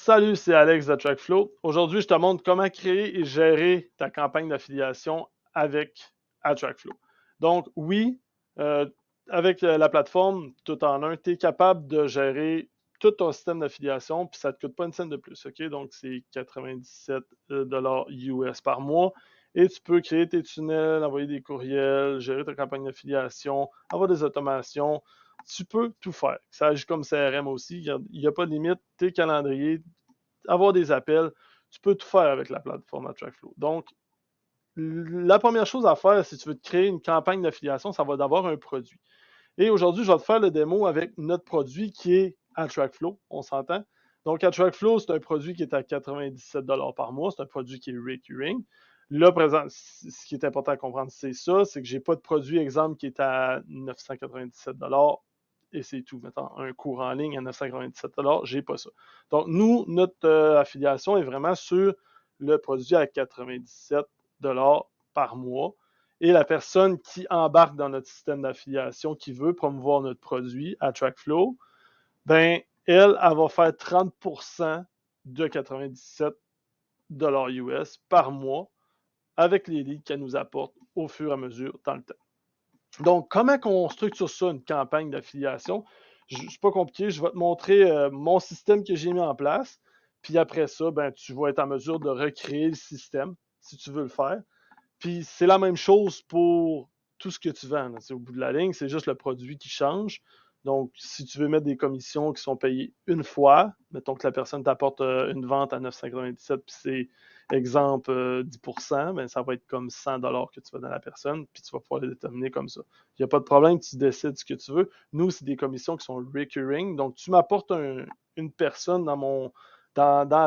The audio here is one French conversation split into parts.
Salut, c'est Alex de TrackFlow. Aujourd'hui, je te montre comment créer et gérer ta campagne d'affiliation avec TrackFlow. Donc, oui, euh, avec la plateforme tout en un, tu es capable de gérer tout ton système d'affiliation, puis ça ne te coûte pas une scène de plus. OK? Donc, c'est 97 US par mois. Et tu peux créer tes tunnels, envoyer des courriels, gérer ta campagne d'affiliation, avoir des automations, tu peux tout faire. Ça agit comme CRM aussi. Il n'y a pas de limite. Tes calendriers, avoir des appels, tu peux tout faire avec la plateforme TrackFlow. Donc, la première chose à faire, si tu veux te créer une campagne d'affiliation, ça va d'avoir un produit. Et aujourd'hui, je vais te faire le démo avec notre produit qui est TrackFlow, on s'entend. Donc, TrackFlow, c'est un produit qui est à 97 par mois. C'est un produit qui est recurring. Là, présent, ce qui est important à comprendre, c'est ça, c'est que je n'ai pas de produit, exemple, qui est à 997 et c'est tout. Mettons, un cours en ligne à 997 je n'ai pas ça. Donc, nous, notre affiliation est vraiment sur le produit à 97 par mois. Et la personne qui embarque dans notre système d'affiliation, qui veut promouvoir notre produit à TrackFlow, ben, elle va faire 30% de 97 US par mois avec les leads qu'elle nous apporte au fur et à mesure dans le temps. Donc, comment on structure ça, une campagne d'affiliation? C'est pas compliqué, je vais te montrer mon système que j'ai mis en place. Puis après ça, ben, tu vas être en mesure de recréer le système si tu veux le faire. Puis c'est la même chose pour tout ce que tu vends. Au bout de la ligne, c'est juste le produit qui change. Donc, si tu veux mettre des commissions qui sont payées une fois, mettons que la personne t'apporte une vente à 997, puis c'est, exemple, 10%, ben, ça va être comme 100 que tu vas donner à la personne, puis tu vas pouvoir les déterminer comme ça. Il n'y a pas de problème, tu décides ce que tu veux. Nous, c'est des commissions qui sont recurring. Donc, tu m'apportes une personne dans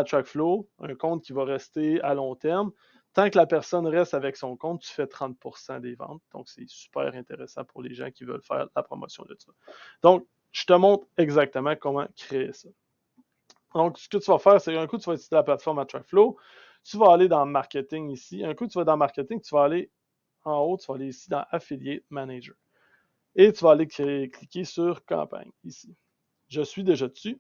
TrackFlow, un compte qui va rester à long terme. Tant que la personne reste avec son compte, tu fais 30% des ventes. Donc, c'est super intéressant pour les gens qui veulent faire la promotion de ça. Donc, je te montre exactement comment créer ça. Donc, ce que tu vas faire, c'est un coup, tu vas utiliser la plateforme TrackFlow. Tu vas aller dans Marketing ici. Un coup, tu vas dans Marketing, tu vas aller en haut, tu vas aller ici dans Affiliate Manager. Et tu vas aller cliquer sur Campagne ici. Je suis déjà dessus.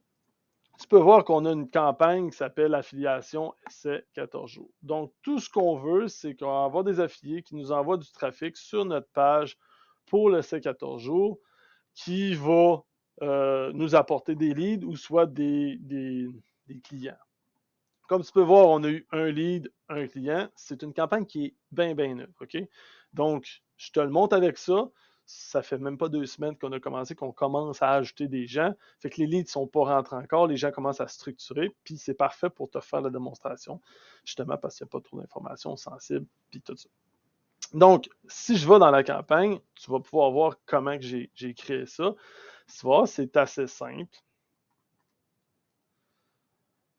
Tu peux voir qu'on a une campagne qui s'appelle Affiliation Essai 14 jours. Donc, tout ce qu'on veut, c'est qu'on va avoir des affiliés qui nous envoient du trafic sur notre page pour l'essai 14 jours qui va nous apporter des leads ou soit des clients. Comme tu peux voir, on a eu un lead, un client. C'est une campagne qui est bien, bien neuve. OK? Donc, je te le montre avec ça. Ça fait même pas 2 semaines qu'on a commencé, qu'on commence à ajouter des gens. Fait que les leads ne sont pas rentrés encore. Les gens commencent à structurer. Puis c'est parfait pour te faire la démonstration. Justement parce qu'il n'y a pas trop d'informations sensibles. Puis tout ça. Donc, si je vais dans la campagne, tu vas pouvoir voir comment j'ai créé ça. Tu vois, c'est assez simple.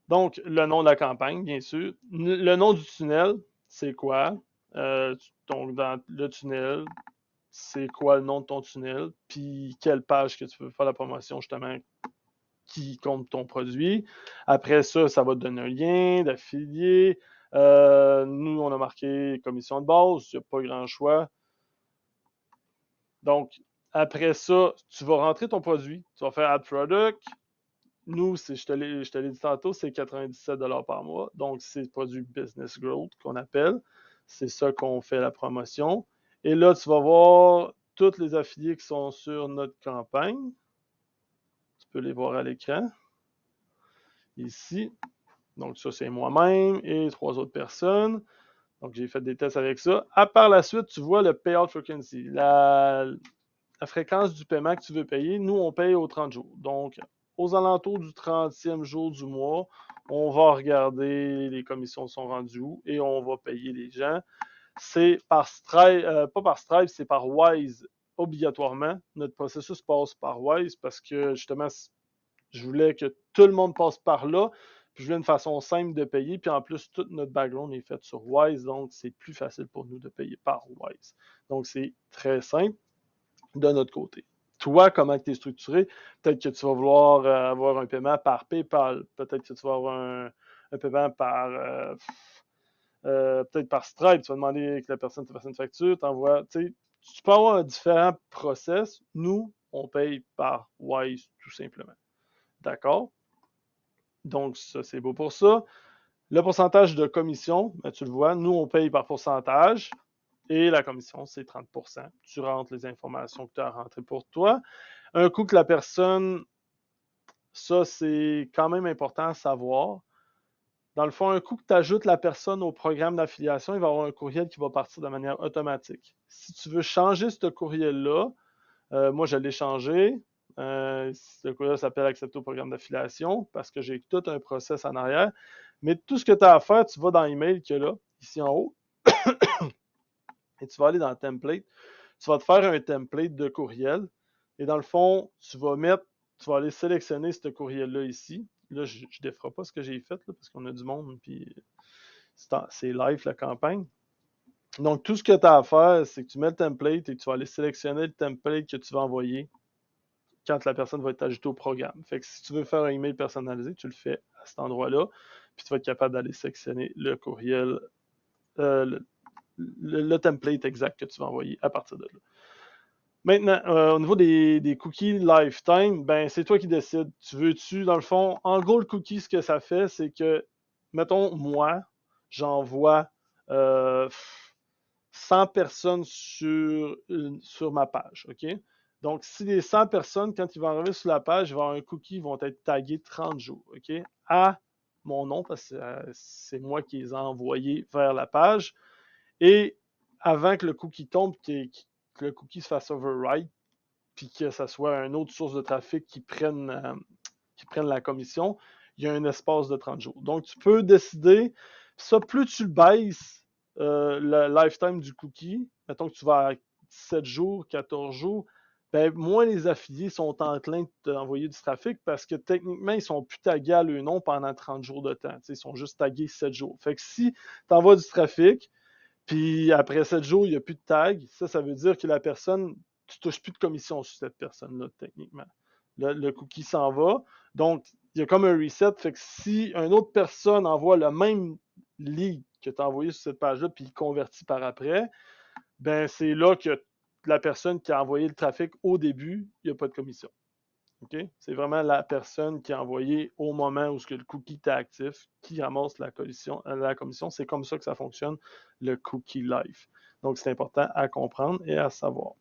Donc, le nom de la campagne, bien sûr. Le nom du tunnel, c'est quoi? Donc, dans le tunnel, c'est quoi le nom de ton tunnel? Puis, quelle page que tu veux faire la promotion, justement, qui compte ton produit. Après ça, ça va te donner un lien d'affilié. Nous, on a marqué commission de base. Il n'y a pas grand choix. Donc, après ça, tu vas rentrer ton produit. Tu vas faire Add Product. Nous, je te l'ai dit tantôt, c'est 97 par mois. Donc, c'est le produit Business Growth qu'on appelle. C'est ça qu'on fait la promotion. Et là, tu vas voir tous les affiliés qui sont sur notre campagne. Tu peux les voir à l'écran. Ici. Donc, ça, c'est moi-même et 3 autres personnes. Donc, j'ai fait des tests avec ça. À part la suite, tu vois le Payout Frequency. La fréquence du paiement que tu veux payer, nous, on paye aux 30 jours. Donc, aux alentours du 30e jour du mois, on va regarder les commissions sont rendues où et on va payer les gens. C'est par Stripe, pas par Stripe, c'est par Wise obligatoirement. Notre processus passe par Wise parce que justement, je voulais que tout le monde passe par là. Puis je voulais une façon simple de payer. Puis en plus, tout notre background est fait sur Wise, donc c'est plus facile pour nous de payer par Wise. Donc c'est très simple de notre côté. Toi, comment tu es structuré? Peut-être que tu vas vouloir avoir un paiement par PayPal. Peut-être que tu vas avoir un paiement par peut-être par Stripe. Tu vas demander que la personne te fasse une facture. Tu peux avoir différents process. Nous, on paye par Wise tout simplement. D'accord? Donc, ça, c'est beau pour ça. Le pourcentage de commission, ben, tu le vois, nous, on paye par pourcentage et la commission, c'est 30%. Tu rentres les informations que tu as rentrées pour toi. Un coup que la personne, ça, c'est quand même important à savoir. Dans le fond, un coup que tu ajoutes la personne au programme d'affiliation, il va y avoir un courriel qui va partir de manière automatique. Si tu veux changer ce courriel-là, moi, je l'ai changé. Le courriel s'appelle Accepter au programme d'affiliation parce que j'ai tout un process en arrière. Mais tout ce que tu as à faire, tu vas dans l'email qu'il y a là, ici en haut, et tu vas aller dans le template. Tu vas te faire un template de courriel. Et dans le fond, tu vas aller sélectionner ce courriel-là ici. Là, je ne déferai pas ce que j'ai fait là, parce qu'on a du monde, puis c'est live la campagne. Donc, tout ce que tu as à faire, c'est que tu mets le template et tu vas aller sélectionner le template que tu vas envoyer quand la personne va être ajoutée au programme. Fait que si tu veux faire un email personnalisé, tu le fais à cet endroit-là, puis tu vas être capable d'aller sélectionner le courriel, le template exact que tu vas envoyer à partir de là. Maintenant, au niveau des cookies lifetime, ben c'est toi qui décides. Tu veux-tu, dans le fond, en gros, le cookie, ce que ça fait, c'est que, mettons, moi, j'envoie 100 personnes sur ma page, OK? Donc, si les 100 personnes, quand ils vont arriver sur la page, ils vont avoir un cookie, ils vont être tagués 30 jours, OK? À mon nom, parce que c'est moi qui les ai envoyés vers la page. Et avant que le cookie tombe, que le cookie se fasse override, puis que ça soit une autre source de trafic qui prenne la commission, il y a un espace de 30 jours. Donc, tu peux décider, ça, plus tu le baisses, le lifetime du cookie, mettons que tu vas à 7 jours, 14 jours, ben, moins les affiliés sont enclins de t'envoyer du trafic parce que techniquement, ils sont plus tagués à leur nom pendant 30 jours de temps. Ils sont juste tagués 7 jours. Fait que si tu envoies du trafic, puis après 7 jours, il n'y a plus de tag, ça veut dire que la personne, tu ne touches plus de commission sur cette personne-là, techniquement. Le cookie s'en va. Donc, il y a comme un reset. Fait que si une autre personne envoie le même lead que tu as envoyé sur cette page-là, puis il convertit par après, ben c'est là que la personne qui a envoyé le trafic au début, il n'y a pas de commission. Okay? C'est vraiment la personne qui a envoyé au moment où le cookie est actif qui ramasse la commission. C'est comme ça que ça fonctionne, le cookie live. Donc, c'est important à comprendre et à savoir.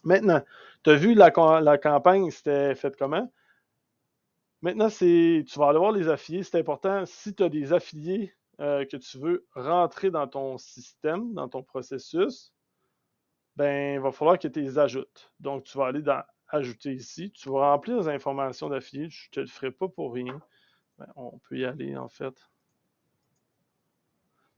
Maintenant, tu as vu la campagne, c'était fait comment? Maintenant, tu vas aller voir les affiliés. C'est important, si tu as des affiliés que tu veux rentrer dans ton système, dans ton processus, ben, il va falloir que tu les ajoutes. Donc, tu vas aller dans Ajouter ici. Tu vas remplir les informations d'affiliés. Je ne te le ferai pas pour rien. Ben, on peut y aller, en fait.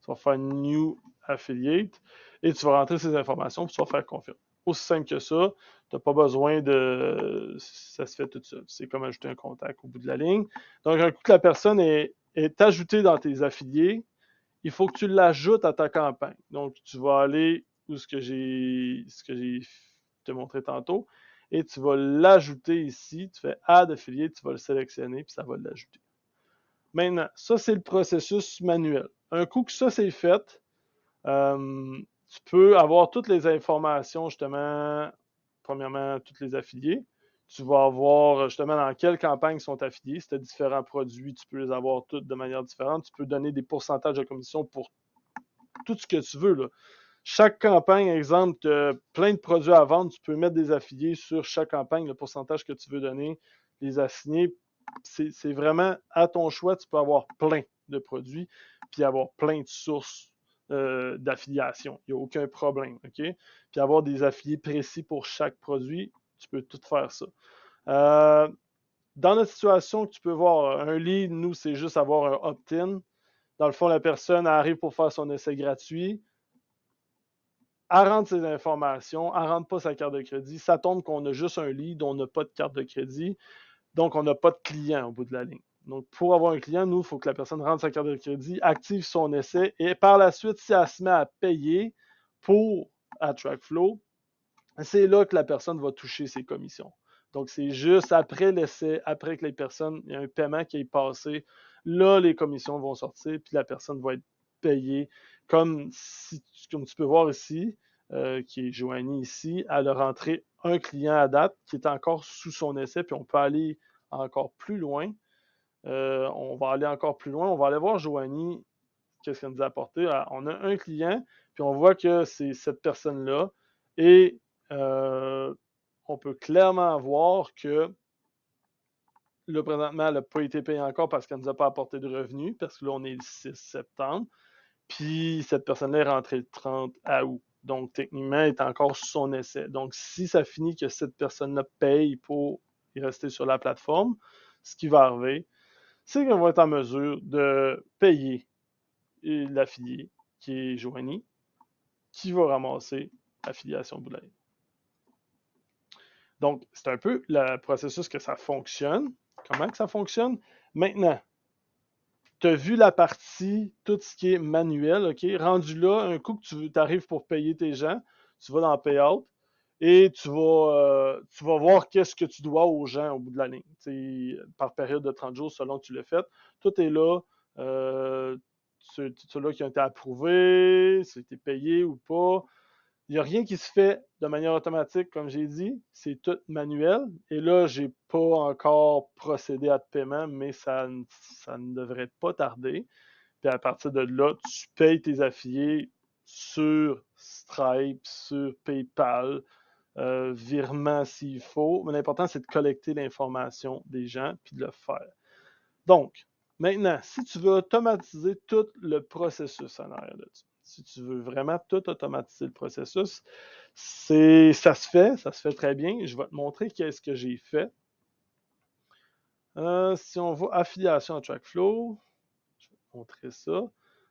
Tu vas faire New Affiliate et tu vas rentrer ces informations puis tu vas faire Confirmer. Aussi simple que ça. Tu n'as pas besoin de. Ça se fait tout seul. C'est comme ajouter un contact au bout de la ligne. Donc, un coup que la personne est ajoutée dans tes affiliés, il faut que tu l'ajoutes à ta campagne. Donc, tu vas aller où ce que j'ai te montré tantôt, et tu vas l'ajouter ici. Tu fais Add affilié, tu vas le sélectionner, puis ça va l'ajouter. Maintenant, ça, c'est le processus manuel. Un coup que ça, c'est fait, tu peux avoir toutes les informations, justement, premièrement, tous les affiliés. Tu vas avoir justement dans quelles campagnes sont affiliés. Si tu as différents produits, tu peux les avoir toutes de manière différente. Tu peux donner des pourcentages de commission pour tout ce que tu veux. Là. Chaque campagne, exemple, tu as plein de produits à vendre, tu peux mettre des affiliés sur chaque campagne, le pourcentage que tu veux donner, les assigner. C'est vraiment à ton choix. Tu peux avoir plein de produits, puis avoir plein de sources d'affiliation. Il n'y a aucun problème. OK? Puis avoir des affiliés précis pour chaque produit, tu peux tout faire ça. Dans notre situation, tu peux voir un lead, nous, c'est juste avoir un opt-in. Dans le fond, la personne arrive pour faire son essai gratuit. Elle rentre ses informations, elle ne rentre pas sa carte de crédit. Ça tombe qu'on a juste un lead, on n'a pas de carte de crédit. Donc, on n'a pas de client au bout de la ligne. Donc, pour avoir un client, nous, il faut que la personne rentre sa carte de crédit, active son essai et par la suite, si elle se met à payer pour AttractFlow, c'est là que la personne va toucher ses commissions. Donc, c'est juste après l'essai, après que les personnes, il y a un paiement qui est passé, là, les commissions vont sortir, puis la personne va être payée. Comme tu peux voir ici, qui est Joanie ici, elle a rentré un client à date qui est encore sous son essai, puis on peut aller encore plus loin. On va aller encore plus loin. On va aller voir Joanie, qu'est-ce qu'elle nous a apporté. On a un client, puis on voit que c'est cette personne-là. Et on peut clairement voir que là, présentement, elle n'a pas été payée encore parce qu'elle ne nous a pas apporté de revenus, parce que là, on est le 6 septembre. Puis cette personne-là est rentrée le 30 août. Donc, techniquement, elle est encore sous son essai. Donc, si ça finit que cette personne-là paye pour y rester sur la plateforme, ce qui va arriver, c'est qu'on va être en mesure de payer l'affilié, qui est Joanie, qui va ramasser l'affiliation Boulaye. Donc, c'est un peu le processus que ça fonctionne. Comment que ça fonctionne? Maintenant, tu as vu la partie, tout ce qui est manuel, OK? Rendu là, un coup que tu arrives pour payer tes gens, tu vas dans Payout et tu vas voir qu'est-ce que tu dois aux gens au bout de la ligne. T'sais, par période de 30 jours, selon que tu l'as fait. Tout est là. Ceux-là qui ont été approuvés, si été payé ou pas. Il n'y a rien qui se fait de manière automatique, comme j'ai dit. C'est tout manuel. Et là, je n'ai pas encore procédé à de paiement, mais ça ne devrait pas tarder. Puis à partir de là, tu payes tes affiliés sur Stripe, sur PayPal, virement s'il faut. Mais l'important, c'est de collecter l'information des gens puis de le faire. Donc, maintenant, si tu veux automatiser tout le processus en arrière de ça, si tu veux vraiment tout automatiser le processus, ça se fait très bien. Je vais te montrer qu'est-ce que j'ai fait. Si on va affiliation à TrackFlow, je vais te montrer ça.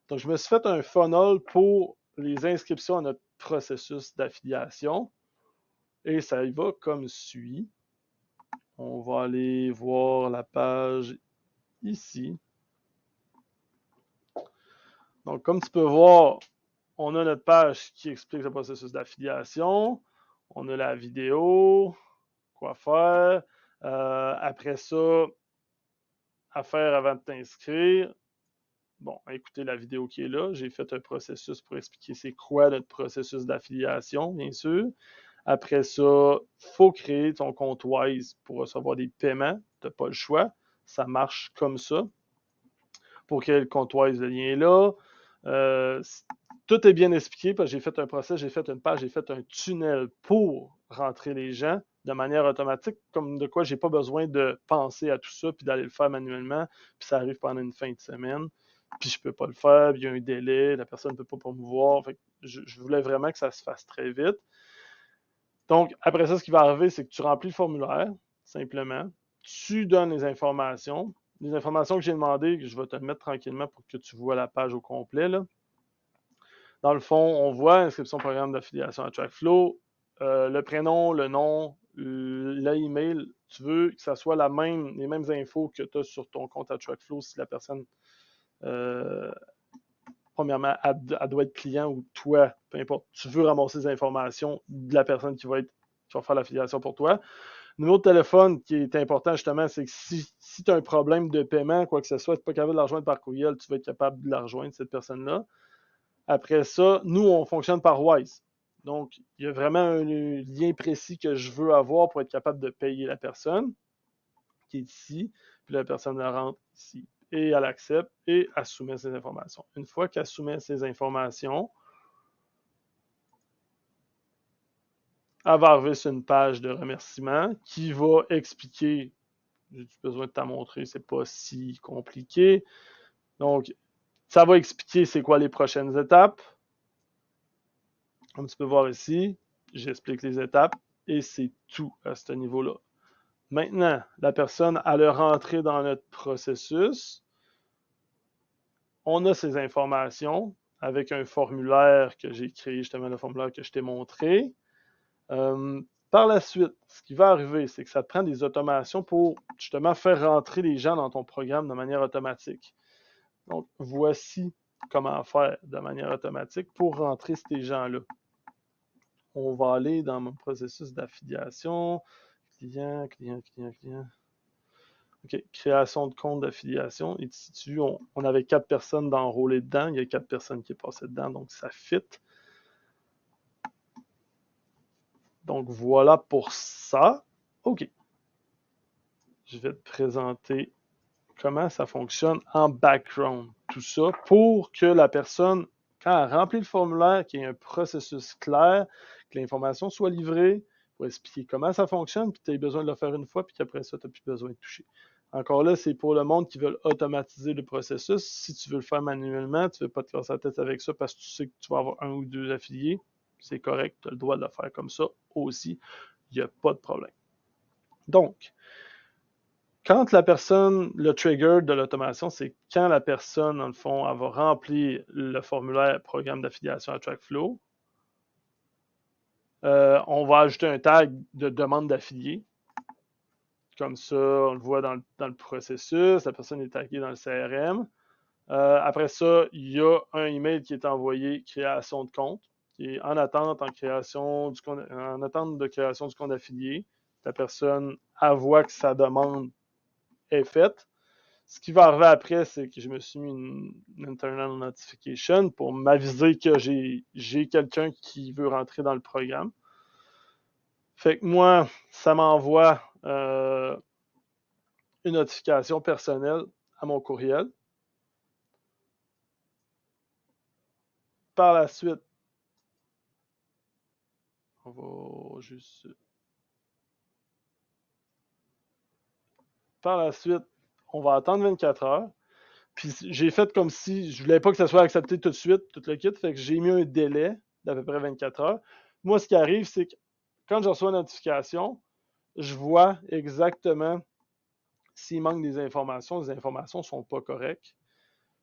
Donc, je me suis fait un funnel pour les inscriptions à notre processus d'affiliation. Et ça y va comme suit. On va aller voir la page ici. Donc, comme tu peux voir, on a notre page qui explique le processus d'affiliation. On a la vidéo, quoi faire. Après ça, à faire avant de t'inscrire. Bon, écoutez la vidéo qui est là. J'ai fait un processus pour expliquer c'est quoi notre processus d'affiliation, bien sûr. Après ça, il faut créer ton compte Wise pour recevoir des paiements. Tu n'as pas le choix. Ça marche comme ça. Pour créer le compte Wise, le lien est là. Tout est bien expliqué parce que j'ai fait un process, j'ai fait une page, j'ai fait un tunnel pour rentrer les gens de manière automatique, comme de quoi j'ai pas besoin de penser à tout ça puis d'aller le faire manuellement, puis ça arrive pendant une fin de semaine, puis je peux pas le faire, puis il y a un délai, la personne ne peut pas promouvoir. Fait que je voulais vraiment que ça se fasse très vite. Donc, après ça, ce qui va arriver, c'est que tu remplis le formulaire, simplement. Tu donnes les informations. Les informations que j'ai demandées, je vais te mettre tranquillement pour que tu vois la page au complet. Là. Dans le fond, on voit inscription programme d'affiliation à TrackFlow, le prénom, le nom, l'email. Tu veux que ça soit les mêmes infos que tu as sur ton compte à TrackFlow si la personne, premièrement, elle doit être client ou toi, peu importe. Tu veux ramasser les informations de la personne qui va faire l'affiliation pour toi. Numéro de téléphone qui est important, justement, c'est que si tu as un problème de paiement, quoi que ce soit, tu n'es pas capable de la rejoindre par courriel, tu vas être capable de la rejoindre, cette personne-là. Après ça, nous, on fonctionne par Wise. Donc, il y a vraiment un lien précis que je veux avoir pour être capable de payer la personne qui est ici, puis la personne la rentre ici. Et elle accepte et elle soumet ses informations. Une fois qu'elle soumet ses informations, elle va arriver sur une page de remerciement qui va expliquer, j'ai besoin de t'en montrer, c'est pas si compliqué. Donc, ça va expliquer c'est quoi les prochaines étapes. Comme tu peux voir ici, j'explique les étapes et c'est tout à ce niveau-là. Maintenant, la personne a le rentré dans notre processus. On a ces informations avec un formulaire que j'ai créé, justement le formulaire que je t'ai montré. Par la suite, ce qui va arriver, c'est que ça te prend des automations pour justement faire rentrer les gens dans ton programme de manière automatique. Donc, voici comment faire de manière automatique pour rentrer ces gens-là. On va aller dans mon processus d'affiliation. Client. OK, création de compte d'affiliation. Et ici, on avait 4 personnes d'enrôler dedans. Il y a 4 personnes qui est passées dedans, donc ça fit. Donc voilà pour ça. OK. Je vais te présenter comment ça fonctionne en background. Tout ça pour que la personne, quand elle remplit le formulaire, qu'il y ait un processus clair, que l'information soit livrée, pour expliquer comment ça fonctionne, puis tu as besoin de le faire une fois, puis qu'après ça, tu n'as plus besoin de toucher. Encore là, c'est pour le monde qui veut automatiser le processus. Si tu veux le faire manuellement, tu ne veux pas te casser la tête avec ça parce que tu sais que tu vas avoir un ou deux affiliés, c'est correct, tu as le droit de le faire comme ça aussi. Il n'y a pas de problème. Donc, quand la personne, le trigger de l'automation, c'est quand la personne, dans le fond, elle va remplir le formulaire programme d'affiliation à TrackFlow, on va ajouter un tag de demande d'affilié. Comme ça, on le voit dans le processus, la personne est taguée dans le CRM. Après ça, il y a un email qui est envoyé, création de compte, qui est en attente, en attente de création du compte affilié. La personne voit que sa demande est faite. Ce qui va arriver après, c'est que je me suis mis une internal notification pour m'aviser que j'ai quelqu'un qui veut rentrer dans le programme. Fait que moi, ça m'envoie une notification personnelle à mon courriel. Par la suite, on va juste... Par la suite, on va attendre 24 heures. Puis j'ai fait comme si je voulais pas que ça soit accepté tout de suite, tout le kit. Fait que j'ai mis un délai d'à peu près 24 heures. Moi, ce qui arrive, c'est que quand je reçois une notification, je vois exactement s'il manque des informations. Les informations ne sont pas correctes.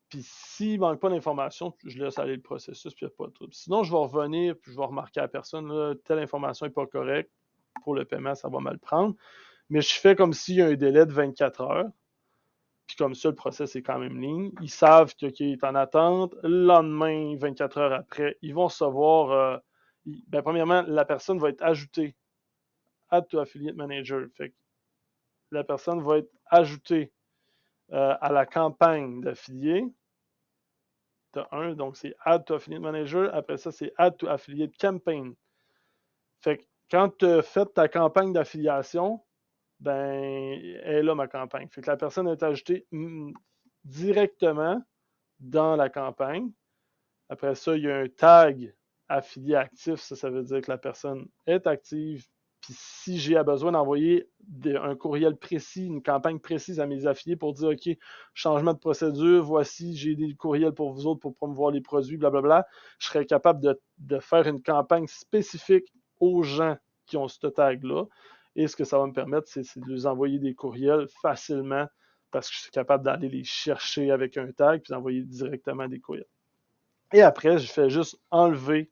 Puis s'il ne manque pas d'informations, je laisse aller le processus, puis il n'y a pas de trouble. Sinon, je vais revenir, puis je vais remarquer à la personne, là, telle information n'est pas correcte. Pour le paiement, ça va mal prendre. Mais je fais comme s'il y a un délai de 24 heures. Puis comme ça, le process est quand même ligne. Ils savent qu'il est en attente. Le lendemain, 24 heures après, ils vont recevoir... premièrement, la personne va être ajoutée Add to Affiliate Manager. Fait que la personne va être ajoutée à la campagne d'affilié. Tu as un, donc c'est Add to Affiliate Manager. Après ça, c'est Add to Affiliate Campaign. Fait que quand tu as fait ta campagne d'affiliation, ben, elle est là ma campagne. Fait que la personne est ajoutée directement dans la campagne. Après ça, il y a un tag affilié actif. Ça veut dire que la personne est active. Puis si j'ai besoin d'envoyer un courriel précis, une campagne précise à mes affiliés pour dire, OK, changement de procédure, voici, j'ai des courriels pour vous autres pour promouvoir les produits, blablabla, je serais capable de faire une campagne spécifique aux gens qui ont ce tag-là. Et ce que ça va me permettre, c'est de les envoyer des courriels facilement parce que je suis capable d'aller les chercher avec un tag puis d'envoyer directement des courriels. Et après, je fais juste enlever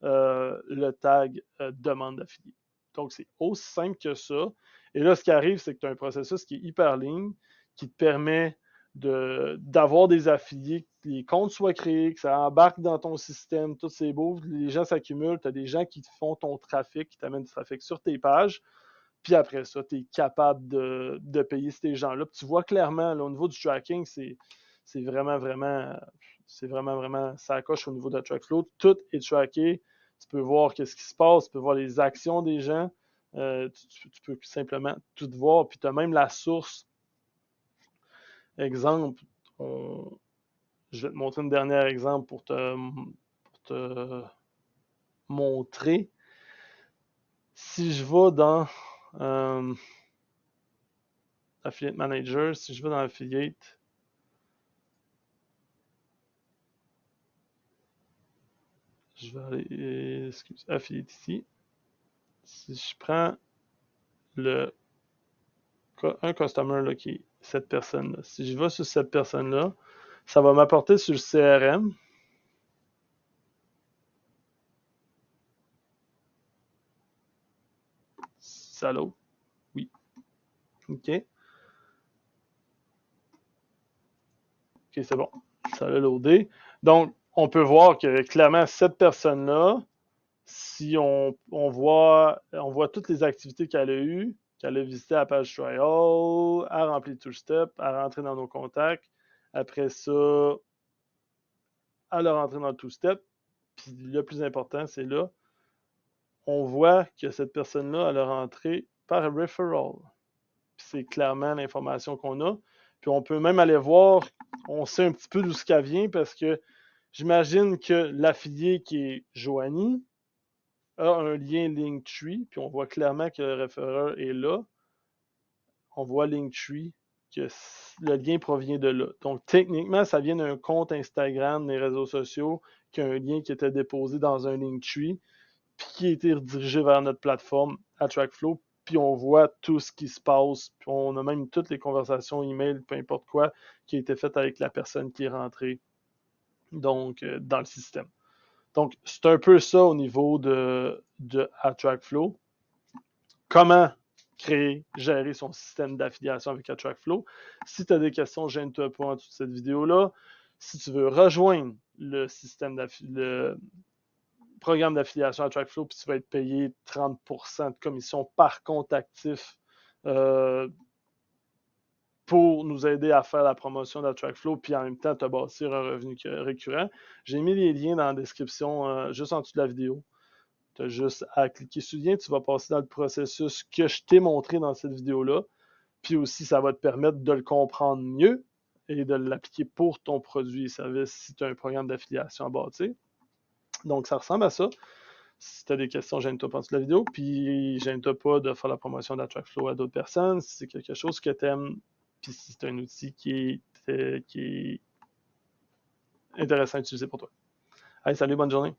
le tag demande d'affilié. Donc, c'est aussi simple que ça. Et là, ce qui arrive, c'est que tu as un processus qui est hyper ligne, qui te permet d'avoir des affiliés, que les comptes soient créés, que ça embarque dans ton système, tout c'est beau, les gens s'accumulent, tu as des gens qui te font ton trafic, qui t'amènent du trafic sur tes pages, puis après ça, tu es capable de payer ces gens-là. Puis tu vois clairement, là, au niveau du tracking, c'est vraiment, vraiment, ça coche au niveau de TrackFlow. Tout est tracké. Tu peux voir qu'est-ce qui se passe, tu peux voir les actions des gens. Tu peux simplement tout voir. Puis tu as même la source. Exemple, je vais te montrer un dernier exemple pour te montrer. Si je vais dans Affiliate Manager, si je vais dans Affiliate, je vais aller, Affiliate ici. Si je prends un customer là, qui est cette personne-là, si je vais sur cette personne-là, ça va m'apporter sur le CRM. Ça load? Oui. OK. OK, c'est bon. Ça a loadé. Donc, on peut voir que clairement, cette personne-là, si on voit toutes les activités qu'elle a eues, qu'elle a visité la page trial, a rempli tout step, a rentré dans nos contacts. Après ça, elle a rentré dans le two-step. Puis le plus important, c'est là, on voit que cette personne-là, elle a rentré par referral. Puis c'est clairement l'information qu'on a. Puis on peut même aller voir, on sait un petit peu d'où ce qu'elle vient parce que j'imagine que l'affilié qui est Joanie a un lien Linktree, puis on voit clairement que le référeur est là. On voit Linktree, que le lien provient de là. Donc techniquement, ça vient d'un compte Instagram, des réseaux sociaux, qui a un lien qui était déposé dans un Linktree, puis qui a été redirigé vers notre plateforme AttractFlow, puis on voit tout ce qui se passe, puis on a même toutes les conversations email, peu importe quoi, qui a été faites avec la personne qui est rentrée donc, dans le système. Donc, c'est un peu ça au niveau de AttractFlow. Comment créer, gérer son système d'affiliation avec AttractFlow. Si tu as des questions, gêne-toi pas en dessous de cette vidéo-là. Si tu veux rejoindre le système le programme d'affiliation AttractFlow, puis tu vas être payé 30% de commission par compte actif pour nous aider à faire la promotion d'AttractFlow, puis en même temps te bâtir un revenu récurrent. J'ai mis les liens dans la description, juste en dessous de la vidéo. Tu as juste à cliquer sur le lien, tu vas passer dans le processus que je t'ai montré dans cette vidéo-là. Puis aussi, ça va te permettre de le comprendre mieux et de l'appliquer pour ton produit et service si tu as un programme d'affiliation à bâtir. Donc, ça ressemble à ça. Si tu as des questions, gêne-toi pas en dessous de la vidéo. Puis, gêne-toi pas de faire la promotion d'AttractFlow à d'autres personnes. Si c'est quelque chose que tu aimes, puis si c'est un outil qui est intéressant à utiliser pour toi. Allez, salut, bonne journée.